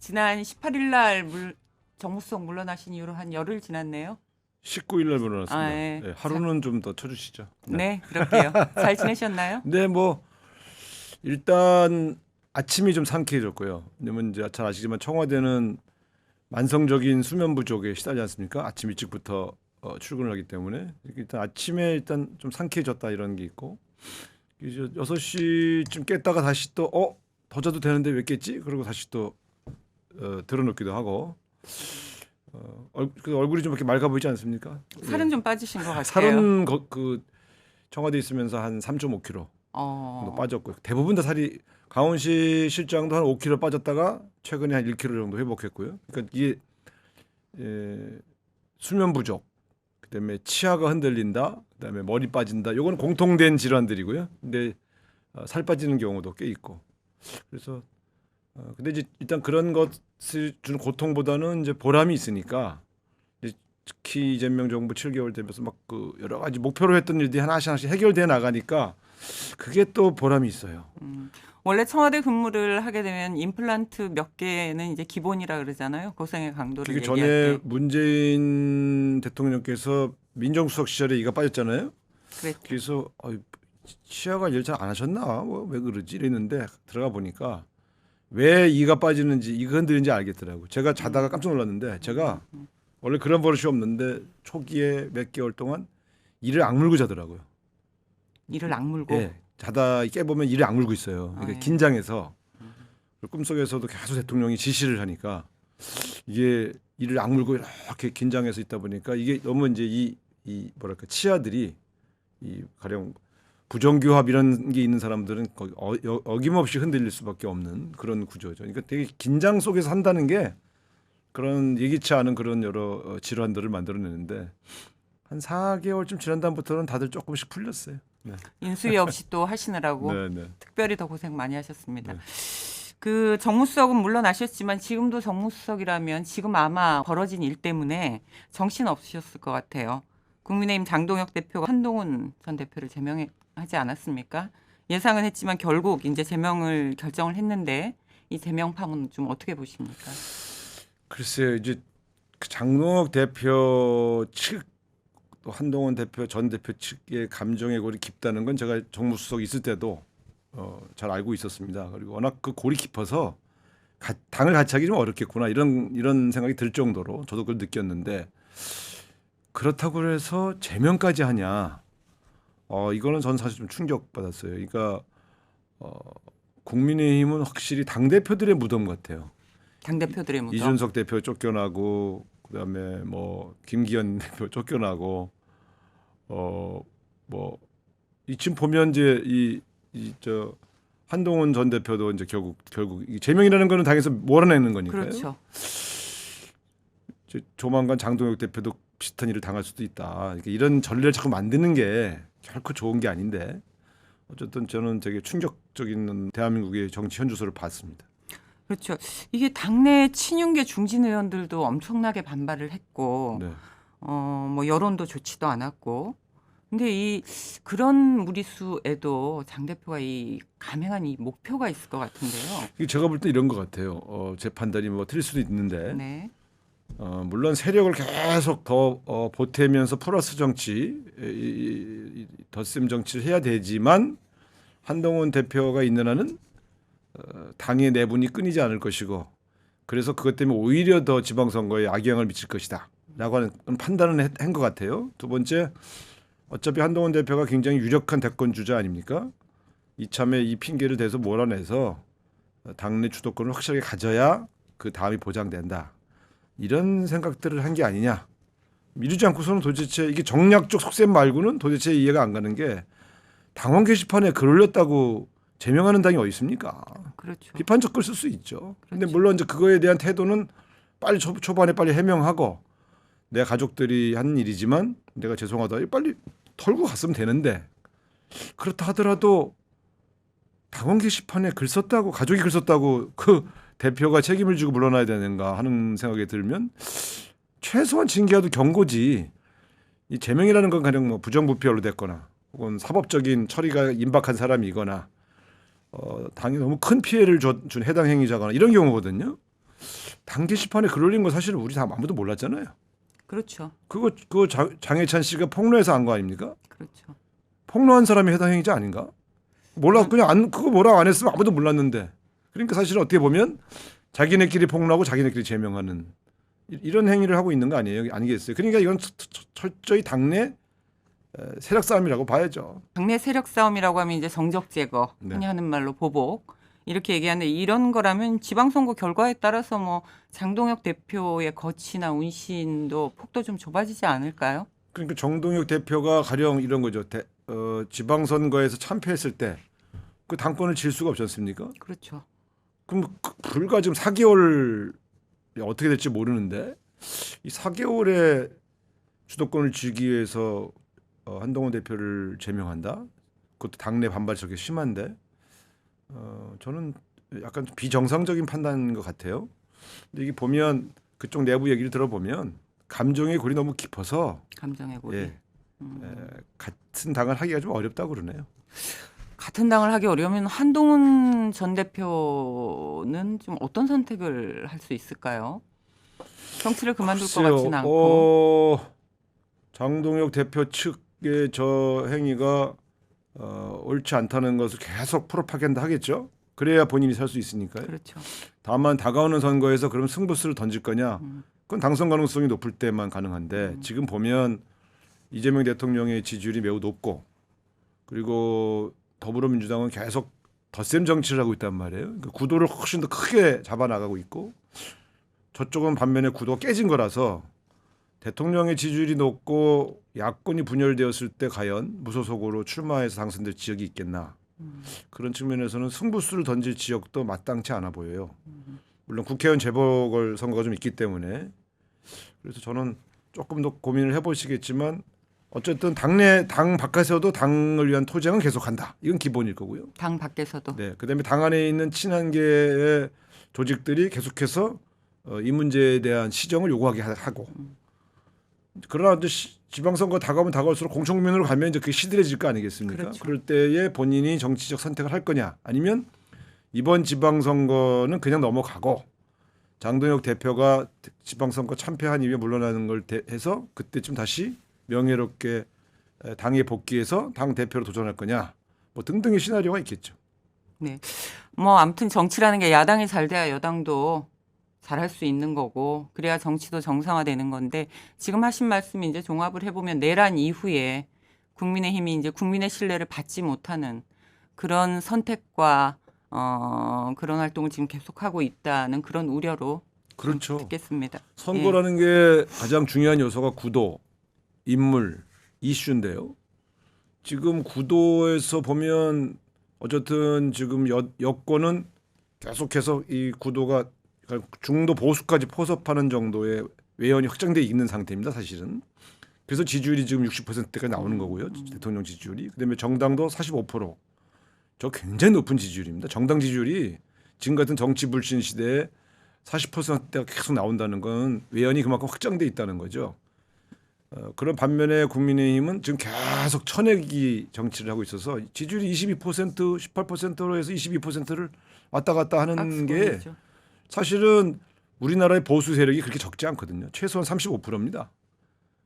지난 18일 날 정무수석 물러나신 이후로 한 열흘 지났네요. 19일 날 물러났습니다. 아, 예. 네, 하루는 좀 더 쳐주시죠. 네, 그럴게요. 잘 지내셨나요? 네, 뭐 일단 아침이 좀 상쾌해졌고요. 왜냐면 이제 잘 아시지만 청와대는 만성적인 수면 부족에 시달리지 않습니까? 아침 일찍부터 출근을 하기 때문에 일단 아침에 일단 좀 상쾌해졌다 이런 게 있고 이제 6시쯤 깼다가 다시 또 더 자도 되는데 왜 깼지? 그리고 다시 또 들어놓기도 하고 얼굴이 좀 이렇게 맑아 보이지 않습니까? 살은 좀 빠지신 것 같아요. 살은 그 청와대 있으면서 한 3.5kg 정도 빠졌고요. 대부분 다 살이 강원시 실장도 한 5kg 빠졌다가 최근에 한 1kg 정도 회복했고요. 그러니까 이게 수면 부족, 그다음에 치아가 흔들린다, 그다음에 머리 빠진다. 요건 공통된 질환들이고요. 근데 살 빠지는 경우도 꽤 있고. 그래서 근데 이제 일단 그런 것을 주는 고통보다는 이제 보람이 있으니까 이제 특히 이재명 정부 7개월 되면서 막 그 여러 가지 목표로 했던 일들이 하나씩 해결돼 나가니까 그게 또 보람이 있어요. 원래 청와대 근무를 하게 되면 임플란트 몇 개는 이제 기본이라 그러잖아요. 고생의 강도를 그게 얘기할 전에 때. 문재인 대통령께서 민정수석 시절에 이가 빠졌잖아요. 그랬죠. 그래서 치아 관리를 잘 안 하셨나? 왜 그러지? 이랬는데 들어가 보니까 왜 이가 빠지는지 이가 흔들리는지 알겠더라고. 제가 자다가 깜짝 놀랐는데 제가 원래 그런 버릇이 없는데 초기에 몇 개월 동안 이를 악물고 자더라고요. 이를 악물고. 예, 자다 깨보면 이를 악물고 있어요. 그러니까 예. 긴장해서 꿈속에서도 계속 대통령이 지시를 하니까 이게 이를 악물고 이렇게 긴장해서 있다 보니까 이게 너무 이제 이 뭐랄까 치아들이 이 가령 부정교합 이런 게 있는 사람들은 거기 어김없이 흔들릴 수밖에 없는 그런 구조죠. 그러니까 되게 긴장 속에서 한다는 게 그런 예기치 않은 그런 여러 질환들을 만들어내는데 한 4개월쯤 지난 다음부터는 다들 조금씩 풀렸어요. 네. 인수위 없이 또 하시느라고 네, 네. 특별히 더 고생 많이 하셨습니다. 네. 그 정무수석은 물러나셨지만 지금도 정무수석이라면 지금 아마 벌어진 일 때문에 정신 없으셨을 것 같아요. 국민의힘 장동혁 대표가 한동훈 전 대표를 제명하지 않았습니까? 예상은 했지만 결국 이제 제명을 결정을 했는데 이 제명파는 좀 어떻게 보십니까? 글쎄요, 이제 그 장동혁 대표 측 또 한동훈 대표 전 대표 측의 감정의 골이 깊다는 건 제가 정무수석 있을 때도 잘 알고 있었습니다. 그리고 워낙 그 골이 깊어서 당을 같이 하기 좀 어렵겠구나 이런 생각이 들 정도로 저도 그걸 느꼈는데 그렇다고 해서 제명까지 하냐? 이거는 전 사실 좀 충격받았어요. 그러니까 국민의힘은 확실히 당 대표들의 무덤 같아요. 당 대표들의 무덤. 이준석 대표 쫓겨나고 그다음에 뭐 김기현 대표 쫓겨나고 뭐 지금 보면 이제 저 한동훈 전 대표도 이제 결국 이 제명이라는 거는 당에서 몰아내는 거니까요. 그렇죠. 조만간 장동혁 대표도 비슷한 일을 당할 수도 있다. 그러니까 이런 전례를 자꾸 만드는 게 결코 좋은 게 아닌데 어쨌든 저는 되게 충격적인 대한민국의 정치 현주소를 봤습니다. 그렇죠. 이게 당내 친윤계 중진 의원들도 엄청나게 반발을 했고, 네. 뭐 여론도 좋지도 않았고, 근데 그런 무리수에도 장 대표가 이 감행한 이 목표가 있을 것 같은데요. 이게 제가 볼 때 이런 것 같아요. 제 판단이 뭐 틀릴 수도 있는데 네. 물론 세력을 계속 더 보태면서 플러스 정치, 덧셈 정치를 해야 되지만 한동훈 대표가 있는 한은 당의 내분이 끊이지 않을 것이고 그래서 그것 때문에 오히려 더 지방선거에 악영향을 미칠 것이다라고 하는 판단을 한 것 같아요. 두 번째, 어차피 한동훈 대표가 굉장히 유력한 대권 주자 아닙니까? 이참에 이 핑계를 대서 몰아내서 당내 주도권을 확실하게 가져야 그 다음이 보장된다. 이런 생각들을 한 게 아니냐. 이러지 않고서는 도대체 이게 정략적 속셈 말고는 도대체 이해가 안 가는 게 당원 게시판에 글 올렸다고 제명하는 당이 어디 있습니까? 그렇죠. 비판적 글 쓸 수 있죠. 근데 그렇죠. 물론 이제 그거에 대한 태도는 빨리 초반에 빨리 해명하고 내 가족들이 한 일이지만 내가 죄송하다. 빨리 털고 갔으면 되는데 그렇다 하더라도 당원 게시판에 글 썼다고 가족이 글 썼다고 그 대표가 책임을 지고 물러나야 되는가 하는 생각이 들면 최소한 징계라도 경고지. 이 제명이라는 건 그냥 뭐 부정부패로 됐거나 혹은 사법적인 처리가 임박한 사람이거나 당에 너무 큰 피해를 준 해당 행위자거나 이런 경우거든요. 당 게시판에 글 올린 거 사실 우리 다 아무도 몰랐잖아요. 그렇죠. 그거 장해찬 씨가 폭로해서 한 거 아닙니까? 그렇죠. 폭로한 사람이 해당 행위자 아닌가? 몰라 그냥 그거 뭐라고 안 했으면 아무도 몰랐는데. 그러니까 사실은 어떻게 보면 자기네끼리 폭로하고 자기네끼리 제명하는 이런 행위를 하고 있는 거 아니에요? 아니겠어요? 그러니까 이건 철저히 당내 세력 싸움이라고 봐야죠. 당내 세력 싸움이라고 하면 이제 정적 제거, 네. 흔히 하는 말로 보복 이렇게 얘기하는데 이런 거라면 지방선거 결과에 따라서 뭐 장동혁 대표의 거취나 운신도 폭도 좀 좁아지지 않을까요? 그러니까 정동혁 대표가 가령 이런 거죠. 지방선거에서 참패했을 때 그 당권을 질 수가 없지 않습니까? 그렇죠. 그럼 불과 지금 4개월 어떻게 될지 모르는데 이 4개월에 주도권을 쥐기 위해서 한동훈 대표를 제명한다. 그것도 당내 반발이 저렇게 심한데 저는 약간 비정상적인 판단인 것 같아요. 근데 이게 보면 그쪽 내부 얘기를 들어보면 감정의 골이 너무 깊어서 감정의 골이. 예, 같은 당을 하기가 좀 어렵다고 그러네요. 같은 당을 하기 어려우면 한동훈 전 대표는 좀 어떤 선택을 할 수 있을까요? 정치를 그만둘 것 같지는 않고. 장동혁 대표 측의 저 행위가 옳지 않다는 것을 계속 프로파간다 하겠죠. 그래야 본인이 살 수 있으니까요. 그렇죠. 다만 다가오는 선거에서 그럼 승부수를 던질 거냐? 그건 당선 가능성이 높을 때만 가능한데 지금 보면 이재명 대통령의 지지율이 매우 높고 그리고 더불어민주당은 계속 덧셈 정치를 하고 있단 말이에요. 그러니까 구도를 훨씬 더 크게 잡아나가고 있고 저쪽은 반면에 구도가 깨진 거라서 대통령의 지지율이 높고 야권이 분열되었을 때 과연 무소속으로 출마해서 당선될 지역이 있겠나. 그런 측면에서는 승부수를 던질 지역도 마땅치 않아 보여요. 물론 국회의원 재보궐 선거가 좀 있기 때문에 그래서 저는 조금 더 고민을 해보시겠지만 어쨌든 당 바깥에서도 당을 위한 토쟁은 계속한다. 이건 기본일 거고요. 당 밖에서도. 네, 그다음에 당 안에 있는 친한계의 조직들이 계속해서 이 문제에 대한 시정을 요구하게 하고. 그러나 이제 지방선거 다가오면 다가올수록 공청민으로 가면 이제 그게 시들해질 거 아니겠습니까? 그렇죠. 그럴 때에 본인이 정치적 선택을 할 거냐, 아니면 이번 지방선거는 그냥 넘어가고 장동혁 대표가 지방선거 참패한 이후에 물러나는 걸 해서 그때쯤 다시 명예롭게 당에 복귀해서 당 대표로 도전할 거냐, 뭐 등등의 시나리오가 있겠죠. 네. 뭐 아무튼 정치라는 게 야당이 잘 돼야 여당도 잘할 수 있는 거고 그래야 정치도 정상화되는 건데 지금 하신 말씀이 이제 종합을 해보면 내란 이후에 국민의힘이 이제 국민의 신뢰를 받지 못하는 그런 선택과 그런 활동을 지금 계속하고 있다는 그런 우려로 그렇죠. 듣겠습니다. 선거라는 게 가장 중요한 요소가 구도, 인물, 이슈인데요. 지금 구도에서 보면 어쨌든 지금 여권은 계속해서 이 구도가 중도 보수까지 포섭하는 정도의 외연이 확장돼 있는 상태입니다. 사실은. 그래서 지지율이 지금 60%대가 나오는 거고요. 대통령 지지율이. 그다음에 정당도 45%. 저 굉장히 높은 지지율입니다. 정당 지지율이 지금 같은 정치 불신 시대에 40%대가 계속 나온다는 건 외연이 그만큼 확장돼 있다는 거죠. 그런 반면에 국민의힘은 지금 계속 쳐내기 정치를 하고 있어서 지지율이 22%, 18%로 해서 22%를 왔다 갔다 하는 게 악수건이죠. 사실은 우리나라의 보수 세력이 그렇게 적지 않거든요. 최소한 35%입니다.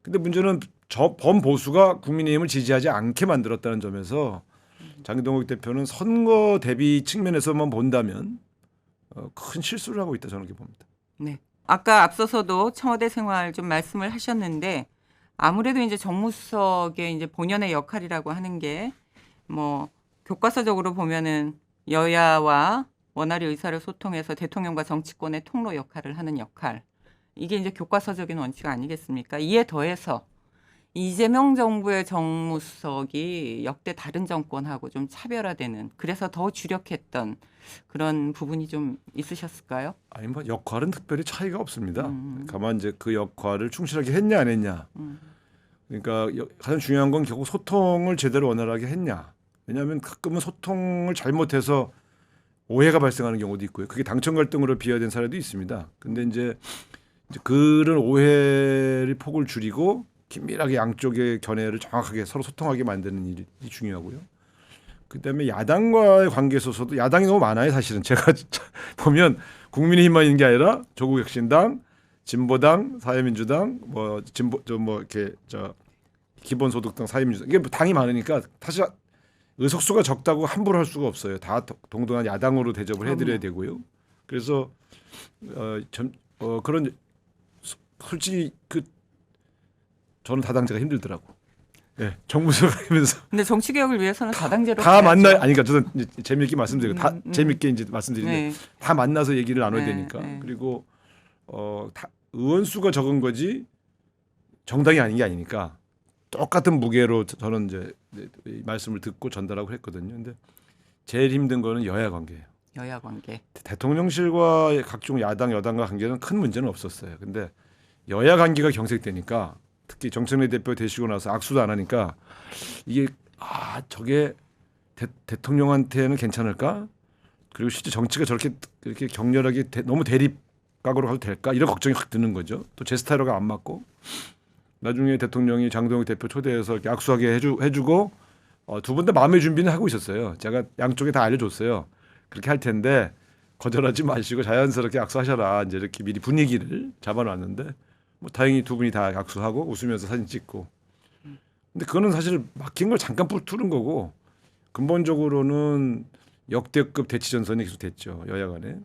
근데 문제는 저 범보수가 국민의힘을 지지하지 않게 만들었다는 점에서 장동혁 대표는 선거 대비 측면에서만 본다면 큰 실수를 하고 있다 저는 이렇게 봅니다. 네. 아까 앞서서도 청와대 생활 좀 말씀을 하셨는데 아무래도 이제 정무수석의 이제 본연의 역할이라고 하는 게 뭐 교과서적으로 보면은 여야와 원활히 의사를 소통해서 대통령과 정치권의 통로 역할을 하는 역할. 이게 이제 교과서적인 원칙 아니겠습니까? 이에 더해서 이재명 정부의 정무수석이 역대 다른 정권하고 좀 차별화되는 그래서 더 주력했던 그런 부분이 좀 있으셨을까요? 아니 뭐 역할은 특별히 차이가 없습니다. 다만 이제 그 역할을 충실하게 했냐 안 했냐. 그러니까 가장 중요한 건 결국 소통을 제대로 원활하게 했냐. 왜냐하면 가끔은 소통을 잘못해서 오해가 발생하는 경우도 있고요. 그게 당청 갈등으로 비화된 사례도 있습니다. 근데 이제 그런 오해를 폭을 줄이고 긴밀하게 양쪽의 견해를 정확하게 서로 소통하게 만드는 일이 중요하고요. 그다음에 야당과의 관계 있어서도 야당이 너무 많아요. 사실은 제가 보면 국민의힘만 있는 게 아니라 조국혁신당, 진보당, 사회민주당, 뭐 진보 뭐 이렇게 기본소득당, 사회민주당 이게 당이 많으니까 사실 의석수가 적다고 함부로 할 수가 없어요. 다 동등한 야당으로 대접을 해드려야 되고요. 그래서 그런 솔직히 저는 다당제가 힘들더라고. 네, 정무수석하면서. 근데 정치 개혁을 위해서는 다당제로 다 가야죠. 만나요. 아니 그러니까 저는 이제 재미있게 말씀드리고 다 재미있게 이제 말씀드리는데 네. 다 만나서 얘기를 나눠야 네, 되니까. 네. 그리고 의원 수가 적은 거지 정당이 아닌 게 아니니까 똑같은 무게로 저는 이제 이 말씀을 듣고 전달하고 했거든요. 근데 제일 힘든 거는 여야 관계예요. 여야 관계. 대통령실과 각종 야당 여당과 관계는 큰 문제는 없었어요. 근데 여야 관계가 경색되니까 특히 정청래 대표 되시고 나서 악수도 안 하니까 이게 저게 대통령한테는 괜찮을까? 그리고 실제 정치가 저렇게 이렇게 격렬하게 너무 대립각으로 가도 될까? 이런 걱정이 확 드는 거죠. 또 제 스타일과 안 맞고 나중에 대통령이 장동혁 대표 초대해서 이렇게 악수하게 해주고 두 분 다 마음의 준비는 하고 있었어요. 제가 양쪽에 다 알려줬어요. 그렇게 할 텐데 거절하지 마시고 자연스럽게 악수하셔라. 이제 이렇게 미리 분위기를 잡아놨는데 뭐 다행히 두 분이 다 악수하고 웃으면서 사진 찍고. 근데 그거는 사실 막힌 걸 잠깐 뚫은 거고 근본적으로는 역대급 대치 전선이 계속됐죠. 여야 간에.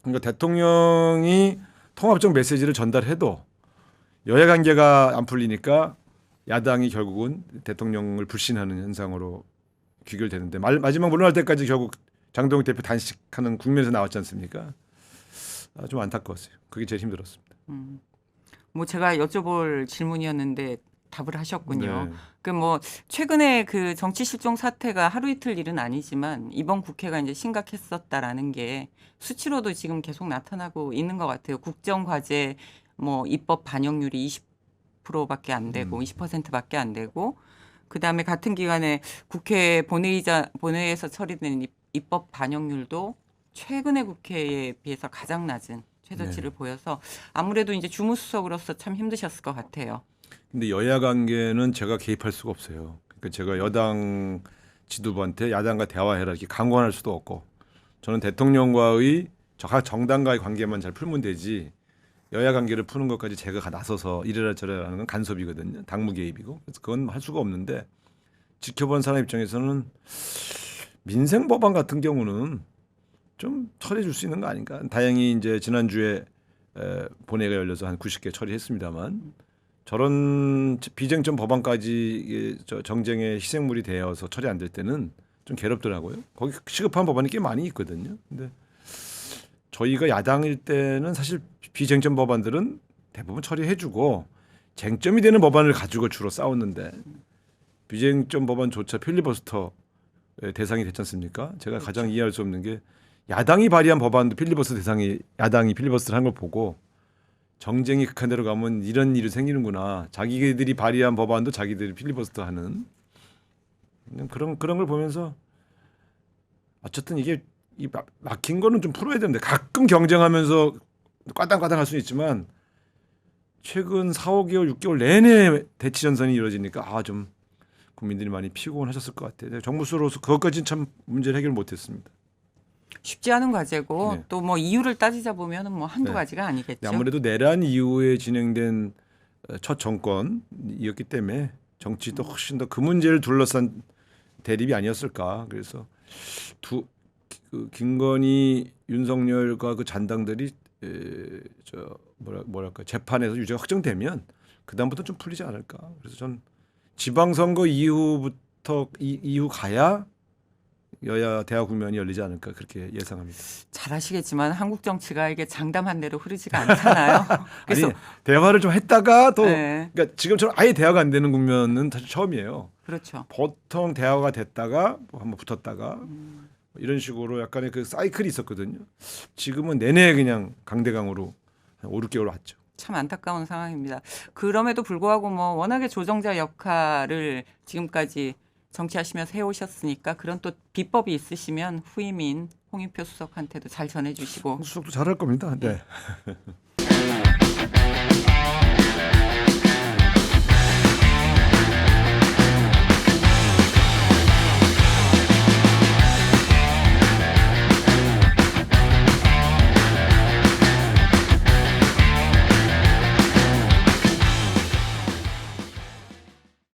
그러니까 대통령이 통합적 메시지를 전달해도 여야 관계가 안 풀리니까 야당이 결국은 대통령을 불신하는 현상으로 귀결되는데 마지막 물러날 때까지 결국 장동혁 대표 단식하는 국면에서 나왔지 않습니까? 좀 안타까웠어요. 그게 제일 힘들었습니다. 뭐 제가 여쭤볼 질문이었는데 답을 하셨군요. 네. 그 뭐 최근에 그 정치 실종 사태가 하루 이틀 일은 아니지만 이번 국회가 이제 심각했었다라는 게 수치로도 지금 계속 나타나고 있는 것 같아요. 국정과제 뭐 입법 반영률이 20%밖에 안 되고 20%밖에 안 되고 그다음에 같은 기간에 국회 본회의에서 처리되는 입법 반영률도 최근의 국회에 비해서 가장 낮은 최저치를 보여서 아무래도 이제 주무수석으로서 참 힘드셨을 것 같아요. 근데 여야 관계는 제가 개입할 수가 없어요. 그러니까 제가 여당 지도부한테 야당과 대화해라 이렇게 강권할 수도 없고 저는 대통령과의 각 정당과의 관계만 잘 풀면 되지 여야 관계를 푸는 것까지 제가 나서서 이래라 저래라 하는 건 간섭이거든요. 당무 개입이고. 그래서 그건 할 수가 없는데 지켜본 사람 입장에서는 민생 법안 같은 경우는 좀 처리해 줄 수 있는 거 아닌가. 다행히 이제 지난주에 본회의가 열려서 한 90개 처리했습니다만 저런 비쟁점 법안까지 정쟁의 희생물이 되어서 처리 안 될 때는 좀 괴롭더라고요. 거기 시급한 법안이 꽤 많이 있거든요. 근데 저희가 야당일 때는 사실 비쟁점 법안들은 대부분 처리해주고 쟁점이 되는 법안을 가지고 주로 싸웠는데 비쟁점 법안조차 필리버스터 대상이 됐지 않습니까? 제가 가장 이해할 수 없는 게 야당이 발의한 법안도 필리버스터 대상이 야당이 필리버스터를 한 걸 보고 정쟁이 극한 대로 가면 이런 일이 생기는구나. 자기들이 발의한 법안도 자기들이 필리버스터하는 그런 걸 보면서 어쨌든 이게 막힌 거는 좀 풀어야 되는데 가끔 경쟁하면서 까당까당 할 수는 있지만 최근 4, 5개월, 6개월 내내 대치 전선이 이루어지니까 좀 국민들이 많이 피곤하셨을 것 같아요. 정부수로서 그것까지는 참 문제를 해결 못했습니다. 쉽지 않은 과제고 네. 또 뭐 이유를 따지자 보면은 뭐 한두 네. 가지가 아니겠죠. 아무래도 내란 이후에 진행된 첫 정권이었기 때문에 정치도 훨씬 더 그 문제를 둘러싼 대립이 아니었을까. 그래서 김건희, 윤석열과 그 잔당들이 뭐랄까 재판에서 유죄가 확정되면 그 다음부터 좀 풀리지 않을까. 그래서 전 지방선거 이후부터 이후 가야 여야 대화 국면이 열리지 않을까 그렇게 예상합니다. 잘 아시겠지만 한국 정치가 이게 장담한 대로 흐르지가 않잖아요. 그래서 아니, 대화를 좀 했다가 또 네. 그러니까 지금처럼 아예 대화가 안 되는 국면은 사실 처음이에요. 그렇죠. 보통 대화가 됐다가 뭐 한번 붙었다가 이런 식으로 약간의 그 사이클이 있었거든요. 지금은 내내 그냥 강대강으로 한 5, 6개월 왔죠. 참 안타까운 상황입니다. 그럼에도 불구하고 뭐 워낙에 조정자 역할을 지금까지 정치하시면서 해오셨으니까 그런 또 비법이 있으시면 후임인 홍준표 수석한테도 잘 전해주시고 수석도 잘할 겁니다. 네.